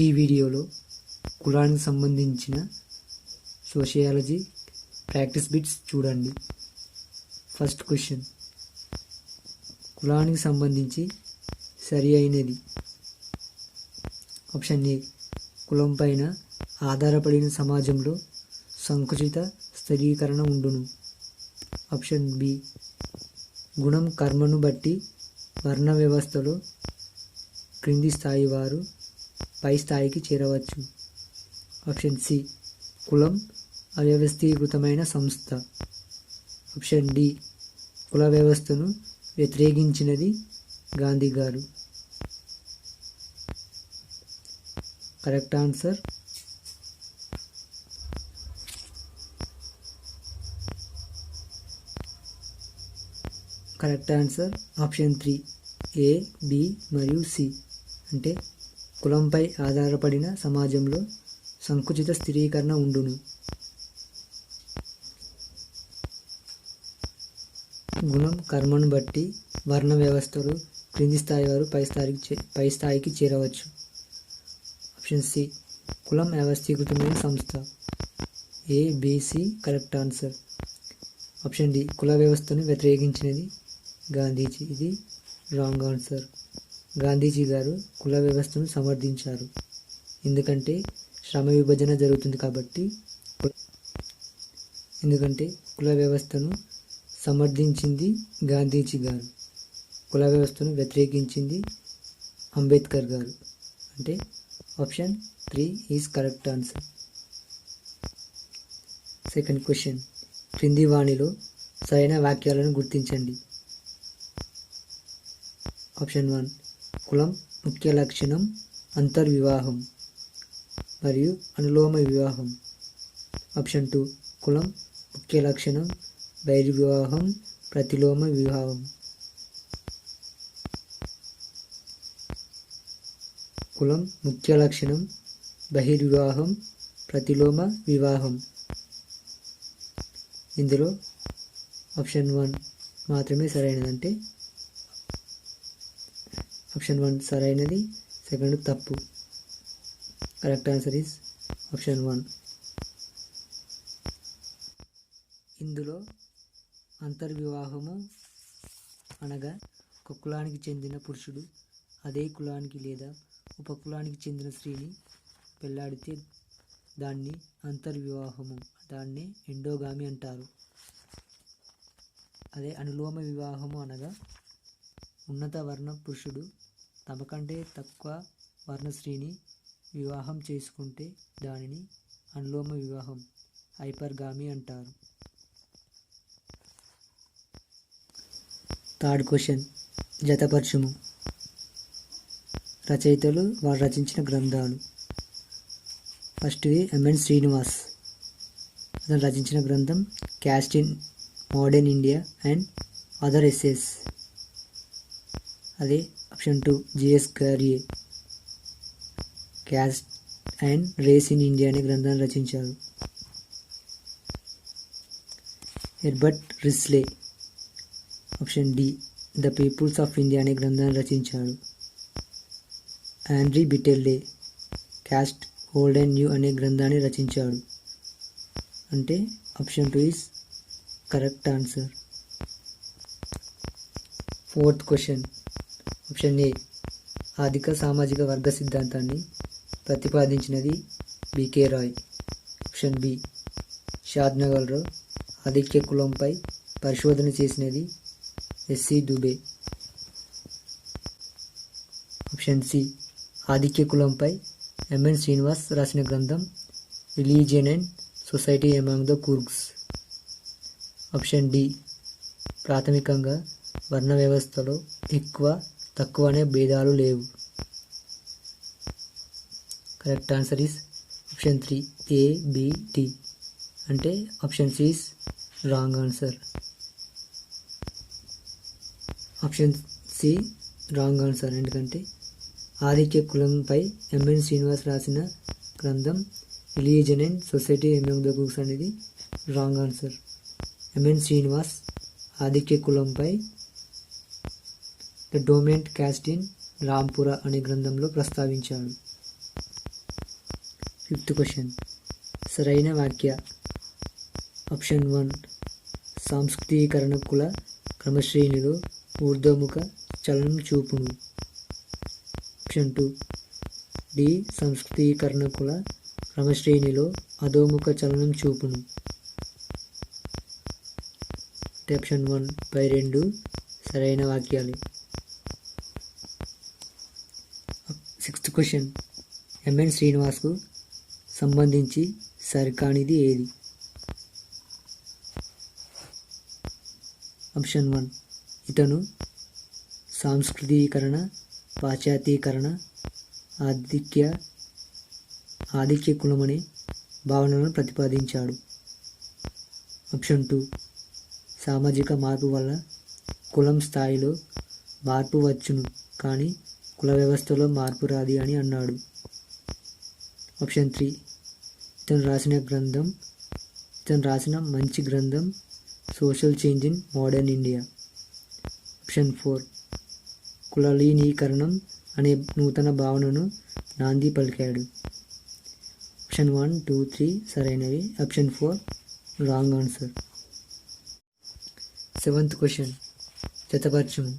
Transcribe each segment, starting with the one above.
ఈ వీడియోలో కులానికి సంబంధించిన సోషియాలజీ ప్రాక్టీస్ బిట్స్ చూడండి. ఫస్ట్ క్వశ్చన్, కులానికి సంబంధించి సరి అయినది. ఆప్షన్ ఏ, కులం పైన ఆధారపడిన సమాజంలో సంకుచిత స్థిరీకరణ ఉండును. ఆప్షన్ బి, గుణం కర్మను బట్టి వర్ణ వ్యవస్థలో క్రింది స్థాయి వారు పై స్థాయికి చేరవచ్చు. ఆప్షన్ సి, కులం అవ్యవస్థీకృతమైన సంస్థ. ఆప్షన్ డి, కుల వ్యవస్థను వ్యతిరేకించినది గాంధీ గారు. Correct answer option 3 A, B మరియు సి. అంటే కులంపై ఆధారపడిన సమాజంలో సంకుచిత స్థిరీకరణ ఉండును. గుణం కర్మను బట్టి వర్ణ వ్యవస్థలో క్రింది స్థాయి వారు పై స్థాయికి చేరవచ్చు. ఆప్షన్ సి, కులం వ్యవస్థీకృతమైన సంస్థ. A, B, C correct answer. Option D, కుల వ్యవస్థను వ్యతిరేకించినది గాంధీజీ. ఇది రాంగ్ ఆన్సర్. గాంధీజీ గారు కుల వ్యవస్థను సమర్థించారు. ఎందుకంటే శ్రమ విభజన జరుగుతుంది కాబట్టి. కుల వ్యవస్థను సమర్థించింది గాంధీజీ గారు, కుల వ్యవస్థను వ్యతిరేకించింది అంబేద్కర్ గారు. అంటే option 3 is correct answer. Second question, క్రింది వాణిలో సరైన వాక్యాలను గుర్తించండి. ఆప్షన్ 1, కులం ముఖ్య లక్షణం అంతర్వివాహం మరియు అనులోమ వివాహం. ఆప్షన్ 2, కులం ముఖ్య లక్షణం బహిర్వివాహం ప్రతిలోమ వివాహం. కులం ముఖ్య లక్షణం బహిర్వివాహం ప్రతిలోమ వివాహం. ఇందులో ఆప్షన్ 1 మాత్రమే సరైనది. అంటే ఆప్షన్ 1 సరైనది, సెకండ్ తప్పు. Correct answer is option 1. ఇందులో అంతర్వివాహము అనగా ఒక కులానికి చెందిన పురుషుడు అదే కులానికి లేదా ఉపకులానికి చెందిన స్త్రీని పెళ్లాడితే దాన్ని అంతర్వివాహము, దాన్ని ఎండోగామి అంటారు. అదే అనులోమ వివాహము అనగా ఉన్నత వర్ణ పురుషుడు తమ కంటే తక్కువ వర్ణ స్త్రీని వివాహం చేసుకుంటే దానిని అనులోమ వివాహం, హైపర్గామి అంటారు. థర్డ్ క్వశ్చన్, జతపరచుము. రచయితలు వారు రచించిన గ్రంథాలు. ఫస్ట్ది ఎంఎన్ శ్రీనివాస్. అతను రచించిన గ్రంథం caste in modern India and other essays. అదే option 2 GS Ghurye, caste and race in India అనే గ్రంథాన్ని రచించారు. Herbert Risley option D the peoples of India అనే గ్రంథాన్ని రచించాడు. Andre Beteille caste old and new అనే గ్రంథాన్ని రచించాడు. అంటే option 2 is correct answer. Fourth question, option A, ఆర్థిక సామాజిక వర్గ సిద్ధాంతాన్ని ప్రతిపాదించినది బికే రాయ్. ఆప్షన్ బి, షాద్నగర్లో ఆధిక్య కులంపై పరిశోధన చేసినది ఎస్సి దుబే. ఆప్షన్ సి, ఆధిక్య కులంపై ఎంఎన్ శ్రీనివాస్ రాసిన గ్రంథం religion and society among the Coorgs. Option D, ప్రాథమికంగా వర్ణ వ్యవస్థలో ఎక్కువ తక్కువ అనే భేదాలు లేవు. Correct answer is option 3 A, B, D. అంటే option C is wrong answer. Option C wrong answer. ఎందుకంటే ఆధిక్య కులంపై ఎంఎన్ శ్రీనివాస్ రాసిన గ్రంథం religion and society among the Coorgs అనేది రాంగ్ ఆన్సర్. ఎంఎన్ శ్రీనివాస్ ఆధిక్య కులంపై the dominant caste in Rampura అనే గ్రంథంలో ప్రస్తావించాడు. ఫిఫ్త్ క్వశ్చన్ సరైన వాక్య. ఆప్షన్ 1 సాంస్కృతీకరణ కుల క్రమశ్రేణిలో ఊర్ధ్వముఖ చలనం చూపును. ఆప్షన్ 2 డి సంస్కృతీకరణ కుల క్రమశ్రేణిలో అధోముఖ చలనం చూపును. ఆప్షన్ 1 పై రెండు సరైన వాక్యాలు. సిక్స్త్ క్వశ్చన్ ఎంఎన్ శ్రీనివాస్కు సంబంధించి సరికానిది ఏది? ఆప్షన్ 1 ఇతను సాంస్కృతీకరణ, పాశ్చాత్యీకరణ, ఆధిక్య కులమనే భావనలను ప్రతిపాదించాడు. ఆప్షన్ 2 సామాజిక మార్పు వల్ల కులం స్థాయిలో మార్పు వచ్చును కానీ కుల వ్యవస్థలో మార్పు రాది అని అన్నాడు. ఆప్షన్ 3 ఇతను రాసిన మంచి గ్రంథం social change in modern India. Option 4 కులలీనీకరణం అనే నూతన భావనను నాంది పలికాడు. ఆప్షన్ 1, 2, 3 సరైనవి. Option 4 wrong answer. Seventh question జతపరచుము.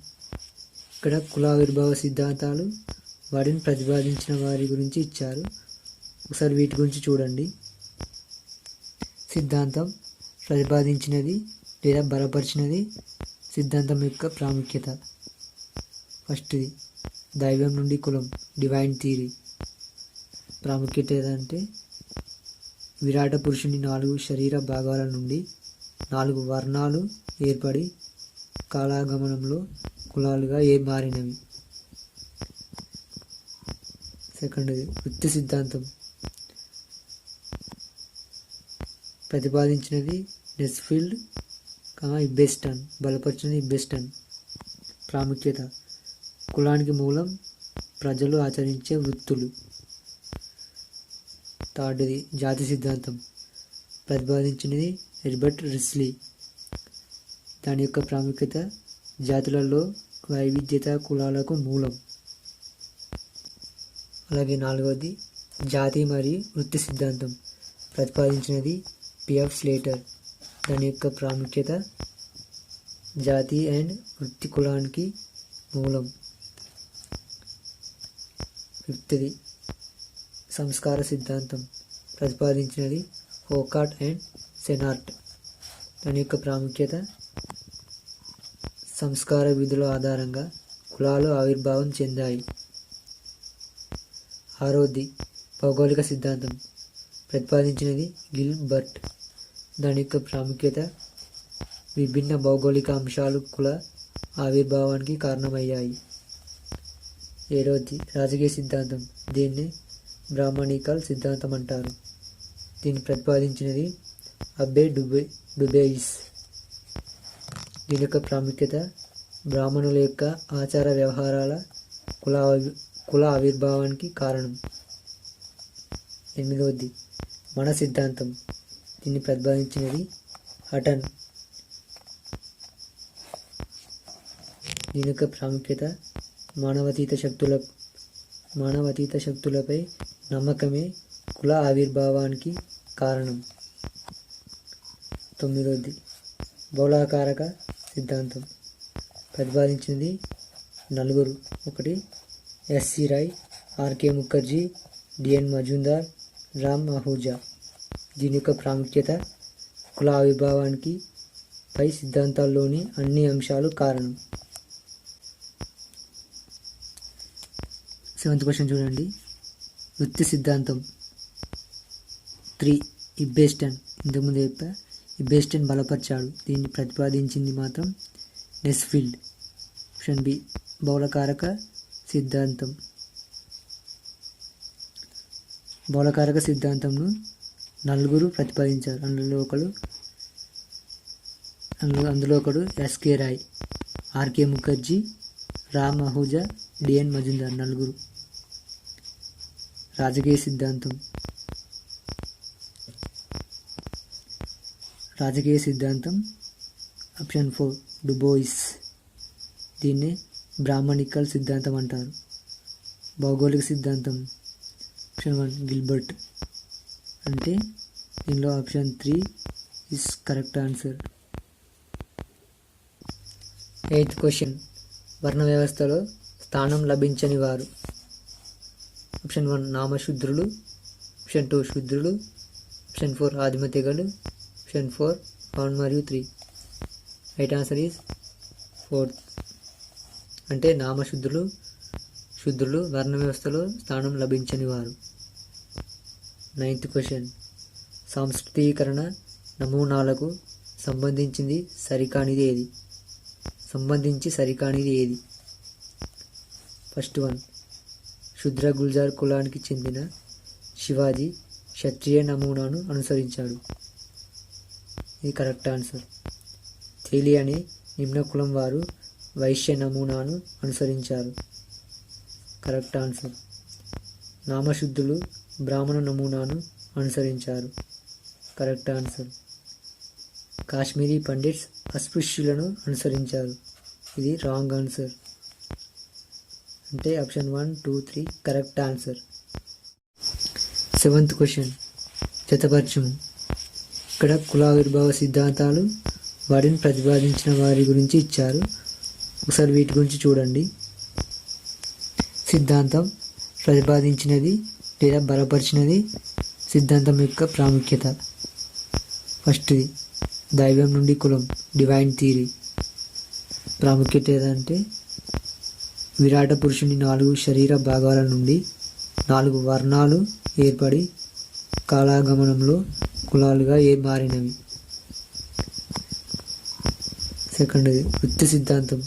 ఇక్కడ కుల ఆవిర్భావ సిద్ధాంతాలు వాటిని ప్రతిపాదించిన వారి గురించి ఇచ్చారు. ఒకసారి వీటి గురించి చూడండి. సిద్ధాంతం ప్రతిపాదించినది లేదా బలపరిచినది. సిద్ధాంతం యొక్క ప్రాముఖ్యత. ఫస్ట్ది దైవం నుండి కులం, డివైన్ థియరీ. ప్రాముఖ్యత ఏదంటే విరాట పురుషుని 4 శరీర భాగాల నుండి 4 వర్ణాలు ఏర్పడి కాలాగమనంలో కులాలుగా మారినవి. సెకండ్ది వృత్తి సిద్ధాంతం ప్రతిపాదించినది నెస్ఫీల్డ్, ఇబ్బెస్టన్. బలపరిచినది ఇబ్బెస్టన్. ప్రాముఖ్యత కులానికి మూలం ప్రజలు ఆచరించే వృత్తులు. థర్డ్ది జాతి సిద్ధాంతం ప్రతిపాదించినది హెర్బర్ట్ రిస్లీ. దాని యొక్క ప్రాముఖ్యత జాతులలో వైవిధ్యత కులాలకు మూలం. అలాగే 4వది జాతి మరియు వృత్తి సిద్ధాంతం ప్రతిపాదించినది పిఎఫ్ స్లేటర్. దాని యొక్క ప్రాముఖ్యత జాతి అండ్ వృత్తి కులానికి మూలం. 5వది సంస్కార సిద్ధాంతం ప్రతిపాదించినది హోకాట్ అండ్ సెనార్ట్. దాని యొక్క ప్రాముఖ్యత సంస్కార విధుల ఆధారంగా కులాలు ఆవిర్భావం చెందాయి. 6వది భౌగోళిక సిద్ధాంతం ప్రతిపాదించినది గిల్బర్ట్. దాని యొక్క ప్రాముఖ్యత విభిన్న భౌగోళిక అంశాలు కుల ఆవిర్భావానికి కారణమయ్యాయి. 7వది రాజకీయ సిద్ధాంతం. దీన్ని బ్రాహ్మణికల్ సిద్ధాంతం అంటారు. దీన్ని ప్రతిపాదించినది అబ్బే డుబెయిస్. దీని యొక్క ప్రాముఖ్యత బ్రాహ్మణుల యొక్క ఆచార వ్యవహారాల కుల ఆవిర్భావానికి కారణం. 8వది మన సిద్ధాంతం. దీన్ని ప్రతిపాదించినది హటన్. దీని యొక్క ప్రాముఖ్యత మానవతీత శక్తులపై నమ్మకమే కుల ఆవిర్భావానికి కారణం. 9వది బహుళాకారక సిద్ధాంతం ప్రతిపాదించినది 4. 1 ఎస్సి రాయ్, ఆర్కే ముఖర్జీ, డిఎన్ మజుందార్, రామ్ అహూజా. దీని యొక్క ప్రాముఖ్యత కుల ఆవిర్భావానికి పై సిద్ధాంతాల్లోని అన్ని అంశాలు కారణం. 7th క్వశ్చన్ చూడండి. వృత్తి సిద్ధాంతం 3 ఇబ్బెస్టన్. ఇంతకుముందు చెప్పా ఇబ్బెస్టన్ బలపరిచాడు. దీన్ని ప్రతిపాదించింది మాత్రం నెస్ఫీల్డ్. ఆప్షన్ బి బహుళకారక సిద్ధాంతం. బహుళకారక సిద్ధాంతంను 4 ప్రతిపాదించారు. అందులో ఒకడు ఎస్కే రాయ్, ఆర్కే ముఖర్జీ, రామ్ అహూజా, డిఎన్ మజుందార్. 4. రాజకీయ సిద్ధాంతం ఆప్షన్ 4 డుబోయిస్. దీన్ని బ్రాహ్మణికల్ సిద్ధాంతం అంటారు. భౌగోళిక సిద్ధాంతం ఆప్షన్ 1 గిల్బర్ట్. అంటే దీనిలో option 3 is correct answer. 8th question, వర్ణ వ్యవస్థలో స్థానం లభించని వారు. ఆప్షన్ 1 నామశూద్రులు, ఆప్షన్ 2 శూద్రులు, ఆప్షన్ 4 ఆదిమ తెగలు, ఆప్షన్ 4 1 మరియు 3. Right answer is 4th. అంటే నామశూద్రులు, శూద్రులు వర్ణ వ్యవస్థలో స్థానం లభించని వారు. 9th క్వశ్చన్, సాంస్కృతీకరణ నమూనాలకు సంబంధించి సరికానిది ఏది? ఫస్ట్ 1, శూద్ర గుల్జార్ కులానికి చెందిన శివాజీ క్షత్రియ నమూనాను అనుసరించాడు. ఇది కరెక్ట్ ఆన్సర్. తేలి అనే నిమ్న కులం వారు వైశ్య నమూనాను అనుసరించారు. Correct answer. నామశుద్ధులు బ్రాహ్మణ నమూనాను అనుసరించారు. Correct answer. కాశ్మీరీ పండిట్స్ అస్పృశ్యులను అనుసరించారు. ఇది రాంగ్ ఆన్సర్. అంటే option 1, 2, 3 correct answer. 7th question, జతపరచము. ఇక్కడ కులావిర్భావ సిద్ధాంతాలు, వాటిని ప్రతిపాదించిన వారి గురించి ఇచ్చారు. ఒకసారి వీటి గురించి చూడండి. సిద్ధాంతం ప్రతిపాదించినది లేదా బలపరిచినది, సిద్ధాంతం యొక్క ప్రాముఖ్యత. ఫస్ట్ది దైవం నుండి కులం, డివైన్ థియరీ. ప్రాముఖ్యత ఏదంటే విరాట పురుషుని 4 శరీర భాగాల నుండి 4 వర్ణాలు ఏర్పడి కాలాగమనంలో కులాలుగా మారినవి. సెకండ్ది వృత్తి సిద్ధాంతం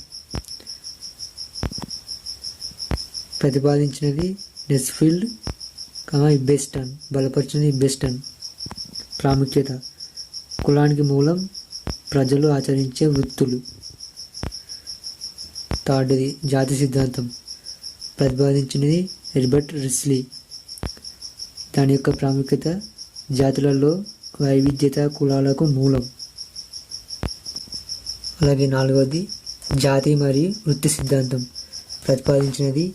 ప్రతిపాదించినది నెస్ఫీల్డ్, ఇబ్బెస్టన్. బలపరిచినది ఇబ్బెస్టన్. ప్రాముఖ్యత కులానికి మూలం ప్రజలు ఆచరించే వృత్తులు. థర్డ్ది జాతి సిద్ధాంతం ప్రతిపాదించినది హెర్బర్ట్ రిస్లీ. దాని యొక్క ప్రాముఖ్యత జాతులలో వైవిధ్యత కులాలకు మూలం. అలాగే 4వది జాతి మరియు వృత్తి సిద్ధాంతం ప్రతిపాదించినది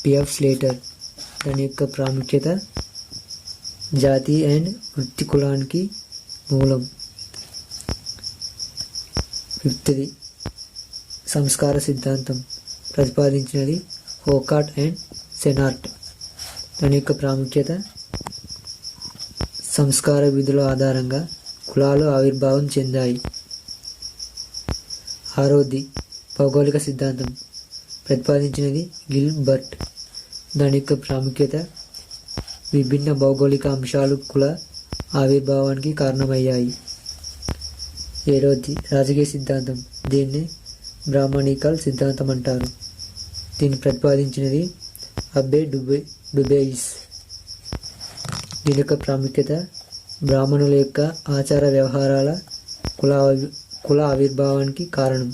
పిఎఫ్ స్లేటర్. దాని యొక్క ప్రాముఖ్యత జాతి అండ్ వృత్తి కులానికి మూలం. 5వది సంస్కార సిద్ధాంతం ప్రతిపాదించినది హోకాట్ అండ్ సెనార్ట్. దాని యొక్క ప్రాముఖ్యత సంస్కార విధుల ఆధారంగా కులాలు ఆవిర్భావం చెందాయి. 6వది భౌగోళిక సిద్ధాంతం ప్రతిపాదించినది గిల్బర్ట్. దాని యొక్క ప్రాముఖ్యత విభిన్న భౌగోళిక అంశాలు కుల ఆవిర్భావానికి కారణమయ్యాయి. 7వది రాజకీయ సిద్ధాంతం. దీన్ని బ్రాహ్మణికల్ సిద్ధాంతం అంటారు. దీన్ని ప్రతిపాదించినది అబ్బే డుబెయిస్. దీని యొక్క ప్రాముఖ్యత బ్రాహ్మణుల యొక్క ఆచార వ్యవహారాల కుల ఆవిర్భావానికి కారణం.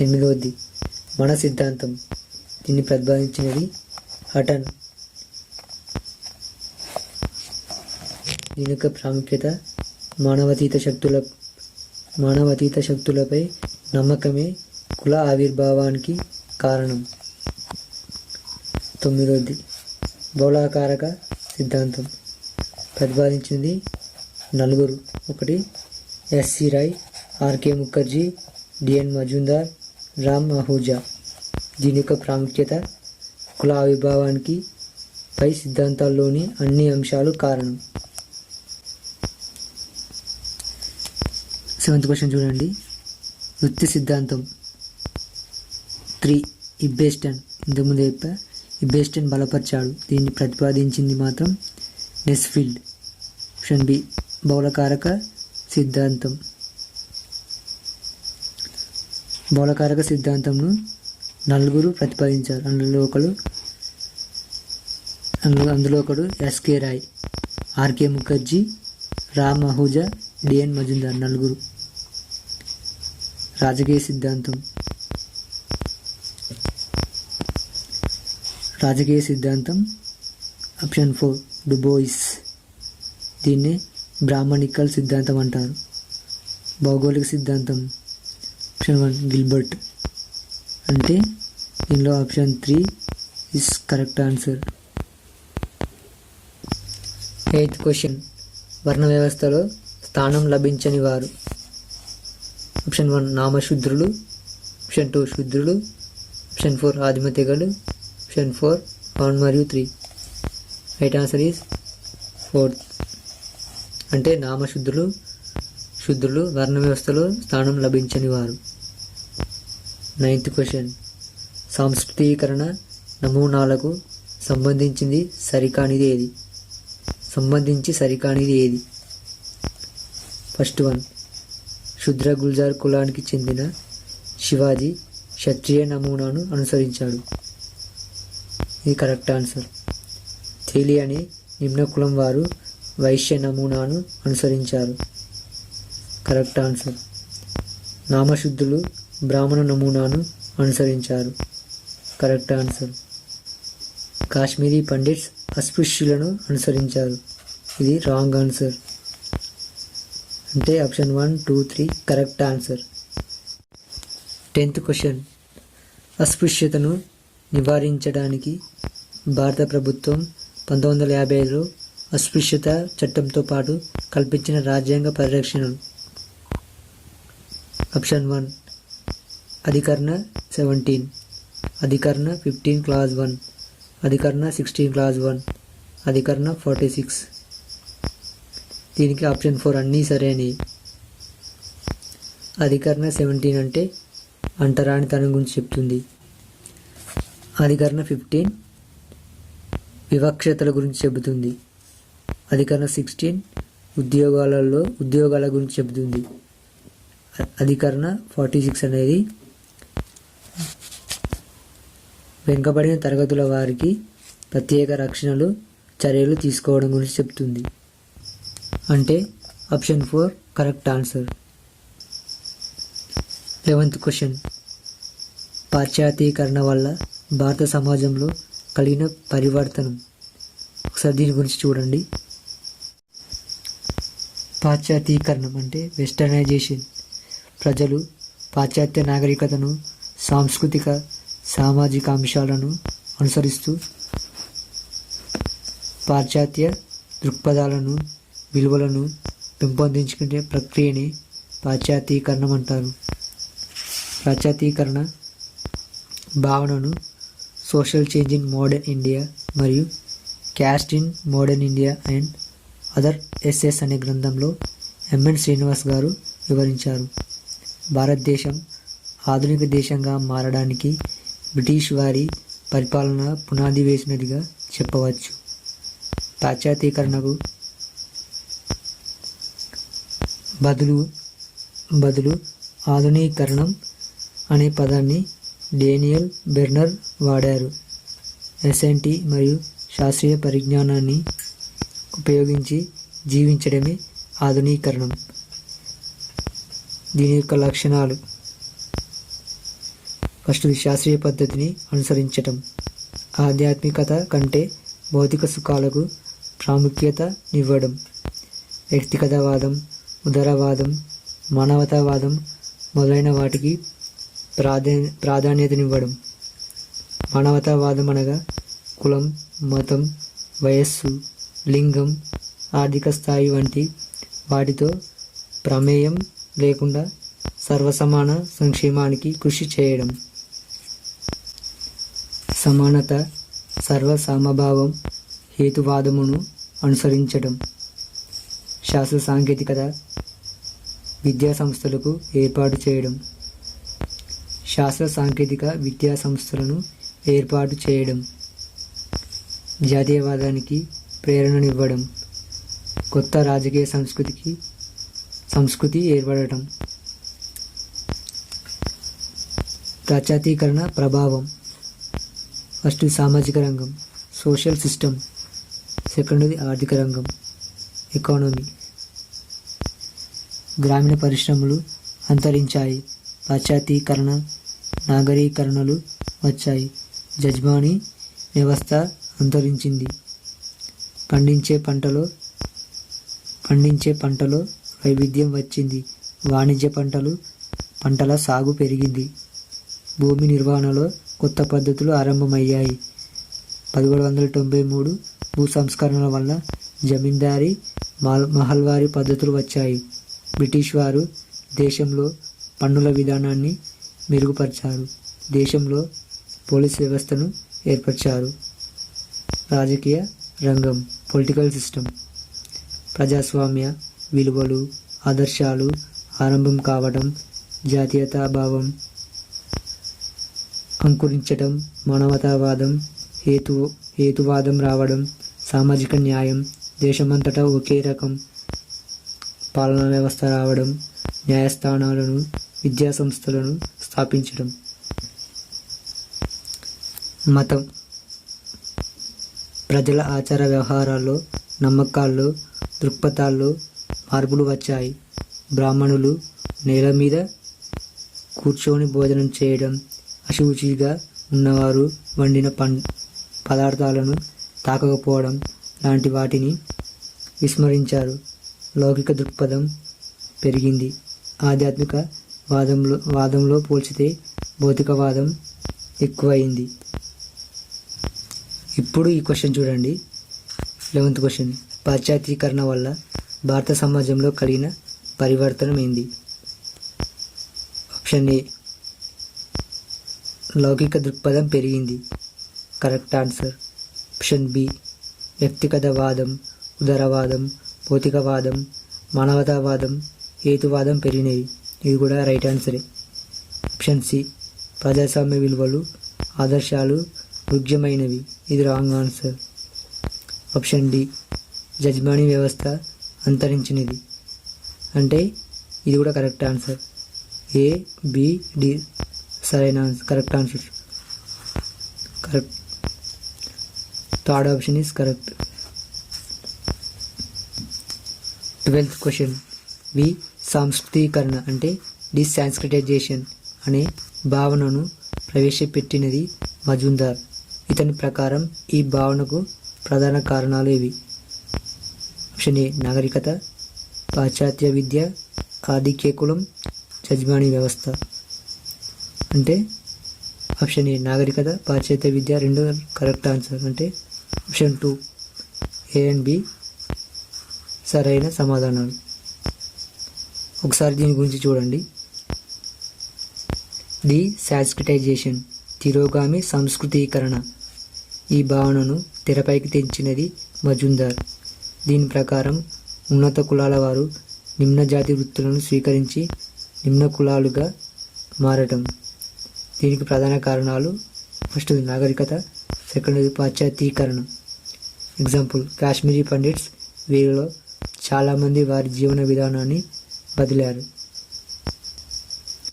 8వది మన సిద్ధాంతం. దీన్ని ప్రతిపాదించినది హటన్. దీని యొక్క ప్రాముఖ్యత మానవతీత శక్తులపై నమ్మకమే కుల ఆవిర్భావానికి కారణం. 9వది బౌలాకారక సిద్ధాంతం ప్రతిపాదించినది నలుగురు. 1 ఎస్సి రాయ్, ఆర్కే ముఖర్జీ, డిఎన్ మజుందార్, రామ్ అహూజా. దీని యొక్క ప్రాముఖ్యత కుల ఆవిర్భావానికి పై సిద్ధాంతాల్లోని అన్ని అంశాలు కారణం. 7th క్వశ్చన్ చూడండి. వృత్తి సిద్ధాంతం 3 ఇబ్బెస్టన్. ఇంతకుముందు చెప్పా, ఇబ్బెస్టన్ బలపరిచాడు. దీన్ని ప్రతిపాదించింది మాత్రం నెస్ఫీల్డ్. ఆప్షన్ బి బౌలకారక సిద్ధాంతం. బౌలకారక సిద్ధాంతంను 4 ప్రతిపాదించారు. అందులో ఒకడు ఎస్కే రాయ్, ఆర్కే ముఖర్జీ, రామ్ అహూజా, డిఎన్ మజుందార్. 4. రాజకీయ సిద్ధాంతం ఆప్షన్ 4 డుబోయిస్. దీన్ని బ్రాహ్మణికల్ సిద్ధాంతం అంటారు. భౌగోళిక సిద్ధాంతం ఆప్షన్ 1 గిల్బర్ట్. అంటే దీనిలో option 3 is correct answer. Eighth question, వర్ణ వ్యవస్థలో స్థానం లభించని వారు. ఆప్షన్ 1 నామశూద్రులు, ఆప్షన్ 2 శూద్రులు, ఆప్షన్ 4 ఆదిమ తెగలు, ఆప్షన్ 4 1 మరియు 3. Right answer is 4th. అంటే నామశూద్రులు, శూద్రులు వర్ణ వ్యవస్థలో స్థానం లభించని వారు. 9th క్వశ్చన్, సాంస్కృతీకరణ నమూనాలకు సంబంధించి సరికానిది ఏది? ఫస్ట్ 1, శూద్ర గుల్జార్ కులానికి చెందిన శివాజీ క్షత్రియ నమూనాను అనుసరించాడు. ఇది కరెక్ట్ ఆన్సర్. తేలి అనే నిమ్న కులం వారు వైశ్య నమూనాను అనుసరించారు. Correct answer. నామశుద్ధులు బ్రాహ్మణ నమూనాను అనుసరించారు. Correct answer. కాశ్మీరీ పండిట్స్ అస్పృశ్యులను అనుసరించారు. ఇది రాంగ్ ఆన్సర్. అంటే option 1, 2, 3 correct answer. 10th question, అస్పృశ్యతను నివారించడానికి భారత ప్రభుత్వం 1955లో అస్పృశ్యత చట్టంతో పాటు కల్పించిన రాజ్యాంగ పరిరక్షణలు. ఆప్షన్ 1 అధికరణ 17, అధికరణ 15 క్లాజ్ 1, అధికరణ 16 క్లాజ్ 1, అధికరణ 46. దీనికి ఆప్షన్ 4 అన్నీ సరైనవి. అధికరణ 17 అంటే అంటరానితనం గురించి చెప్తుంది. అధికరణ 15 వివక్షతల గురించి చెబుతుంది. అధికరణ 16 ఉద్యోగాల గురించి చెబుతుంది. అధికరణ 46 అనేది వెనుకబడిన తరగతుల వారికి ప్రత్యేక రక్షణలు చర్యలు తీసుకోవడం గురించి చెప్తుంది. అంటే option 4 correct answer. 11th question, పాశ్చాత్యీకరణ వల్ల భారత సమాజంలో కలిగిన పరివర్తనం. ఒకసారి దీని గురించి చూడండి. పాశ్చాత్యీకరణం అంటే వెస్టర్నైజేషన్. ప్రజలు పాశ్చాత్య నాగరికతను, సాంస్కృతిక సామాజిక అంశాలను అనుసరిస్తూ పాశ్చాత్య దృక్పథాలను, విలువలను పెంపొందించుకునే ప్రక్రియని పాశ్చాత్యీకరణం అంటారు. పాశ్చాత్యీకరణ భావనను social change in modern India మరియు caste in modern India and other essays అనే గ్రంథంలో ఎంఎన్ శ్రీనివాస్ గారు వివరించారు. భారతదేశం ఆధునిక దేశంగా మారడానికి బ్రిటిష్ వారి పరిపాలన పునాది వేసినదిగా చెప్పవచ్చు. పాశ్చాత్యీకరణకు బదులు ఆధునీకరణం అనే పదాన్ని డేనియల్ బెర్నర్ వాడారు. ఎస్ఎన్టీ మరియు శాస్త్రీయ పరిజ్ఞానాన్ని ఉపయోగించి జీవించడమే ఆధునీకరణం. దీని యొక్క లక్షణాలు: ఫస్ట్, శాస్త్రీయ పద్ధతిని అనుసరించటం, ఆధ్యాత్మికత కంటే భౌతిక సుఖాలకు ప్రాముఖ్యతనివ్వడం, వ్యక్తిగతవాదం, ఉదారవాదం, మానవతావాదం మొదలైన వాటికి ప్రాధాన్యతనివ్వడం. మానవతావాదం అనగా కులం, మతం, వయస్సు, లింగం, ఆర్థిక స్థాయి వంటి వాటితో ప్రమేయం లేకుండా సర్వసమాన సంక్షేమానికి కృషి చేయడం. సమానత, సర్వసమభావం, హేతువాదమును అనుసరించడం. శాస్త్ర సాంకేతికత విద్యా సంస్థలకు ఏర్పాటు చేయడం. శాస్త్ర సాంకేతిక విద్యా సంస్థలను ఏర్పాటు చేయడం. జాతీయవాదానికి ప్రేరణనివ్వడం. కొత్త రాజకీయ సంస్కృతి ఏర్పడటం. పాశ్చాత్యీకరణ ప్రభావం: ఫస్ట్, సామాజిక రంగం, సోషల్ సిస్టమ్. సెకండ్ది ఆర్థిక రంగం, ఎకానమీ. గ్రామీణ పరిశ్రమలు అంతరించాయి. పాశ్చాత్యీకరణ నాగరీకరణలు వచ్చాయి. యజమాని వ్యవస్థ అంతరించింది. పండించే పంటలో వైవిధ్యం వచ్చింది. వాణిజ్య పంటల సాగు పెరిగింది. భూమి నిర్వహణలో కొత్త పద్ధతులు ఆరంభమయ్యాయి. 1793 భూ సంస్కరణల వల్ల జమీందారీ మహల్వారీ పద్ధతులు వచ్చాయి. బ్రిటిష్ వారు దేశంలో పన్నుల విధానాన్ని మెరుగుపరిచారు. దేశంలో పోలీస్ వ్యవస్థను ఏర్పరిచారు. రాజకీయ రంగం పొలిటికల్ సిస్టమ్. ప్రజాస్వామ్య విలువలు ఆదర్శాలు ఆరంభం కావడం, జాతీయతాభావం అంకురించడం, మానవతావాదం హేతువాదం రావడం, సామాజిక న్యాయం, దేశమంతటా ఒకే రకం పాలనా వ్యవస్థ రావడం, న్యాయస్థానాలను విద్యా సంస్థలను స్థాపించడం. మతం ప్రజల ఆచార వ్యవహారాల్లో నమ్మకాల్లో దృక్పథాల్లో మార్పులు వచ్చాయి. బ్రాహ్మణులు నేల మీద కూర్చొని భోజనం చేయడం, అశుచిగా ఉన్నవారు వండిన పదార్థాలను తాకకపోవడం లాంటి వాటిని విస్మరించారు. లౌకిక దృక్పథం పెరిగింది. ఆధ్యాత్మిక వాదంలో పోల్చితే భౌతికవాదం ఎక్కువైంది. ఇప్పుడు ఈ క్వశ్చన్ చూడండి. 11th question. పాశ్చాత్యీకరణ వల్ల భారత సమాజంలో కలిగిన పరివర్తనం ఏంది? ఆప్షన్ ఏ లౌకిక దృక్పథం పెరిగింది. Correct answer. ఆప్షన్ బి వ్యక్తిగత వాదం, ఉదారవాదం, భౌతికవాదం, మానవతావాదం, హేతువాదం పెరిగినవి. ఇది కూడా రైట్ ఆన్సరే. ఆప్షన్ సి ప్రజాస్వామ్య విలువలు ఆదర్శాలు వృగ్యమైనవి. ఇది రాంగ్ ఆన్సర్. ఆప్షన్ డి జడ్మానీ వ్యవస్థ అంతరించినది. అంటే ఇది కూడా correct answer. A B D సరైన correct answer. Correct. Third option is correct. 12th question. వి సాంస్కృతీకరణ అంటే డిసాంస్క్రిటైజేషన్ అనే భావనను ప్రవేశపెట్టినది మజుందార్. ఇతని ప్రకారం ఈ భావనకు ప్రధాన కారణాలు ఇవి. ఆప్షన్ ఏ నాగరికత, పాశ్చాత్య విద్య, ఆధిక్య కులం, జడ్మానీ వ్యవస్థ. అంటే ఆప్షన్ ఏ నాగరికత, పాశ్చాత్య విద్య రెండు కరెక్ట్ ఆన్సర్. అంటే ఆప్షన్ 2 ఏ అండ్ బి సరైన సమాధానాలు. ఒకసారి దీని గురించి చూడండి. డిసాంస్క్రిటైజేషన్ తిరోగామి సంస్కృతీకరణ. ఈ భావనను తెరపైకి తెచ్చినది మజుందార్. దీని ప్రకారం ఉన్నత కులాల వారు నిమ్న జాతి వృత్తులను స్వీకరించి నిమ్న కులాలుగా మారటం. దీనికి ప్రధాన కారణాలు ఫస్ట్ నాగరికత, సెకండ్ పాశ్చాత్యీకరణ. ఎగ్జాంపుల్ కాశ్మీరీ పండిట్స్. వీరిలో చాలామంది వారి జీవన విధానాన్ని వదిలారు.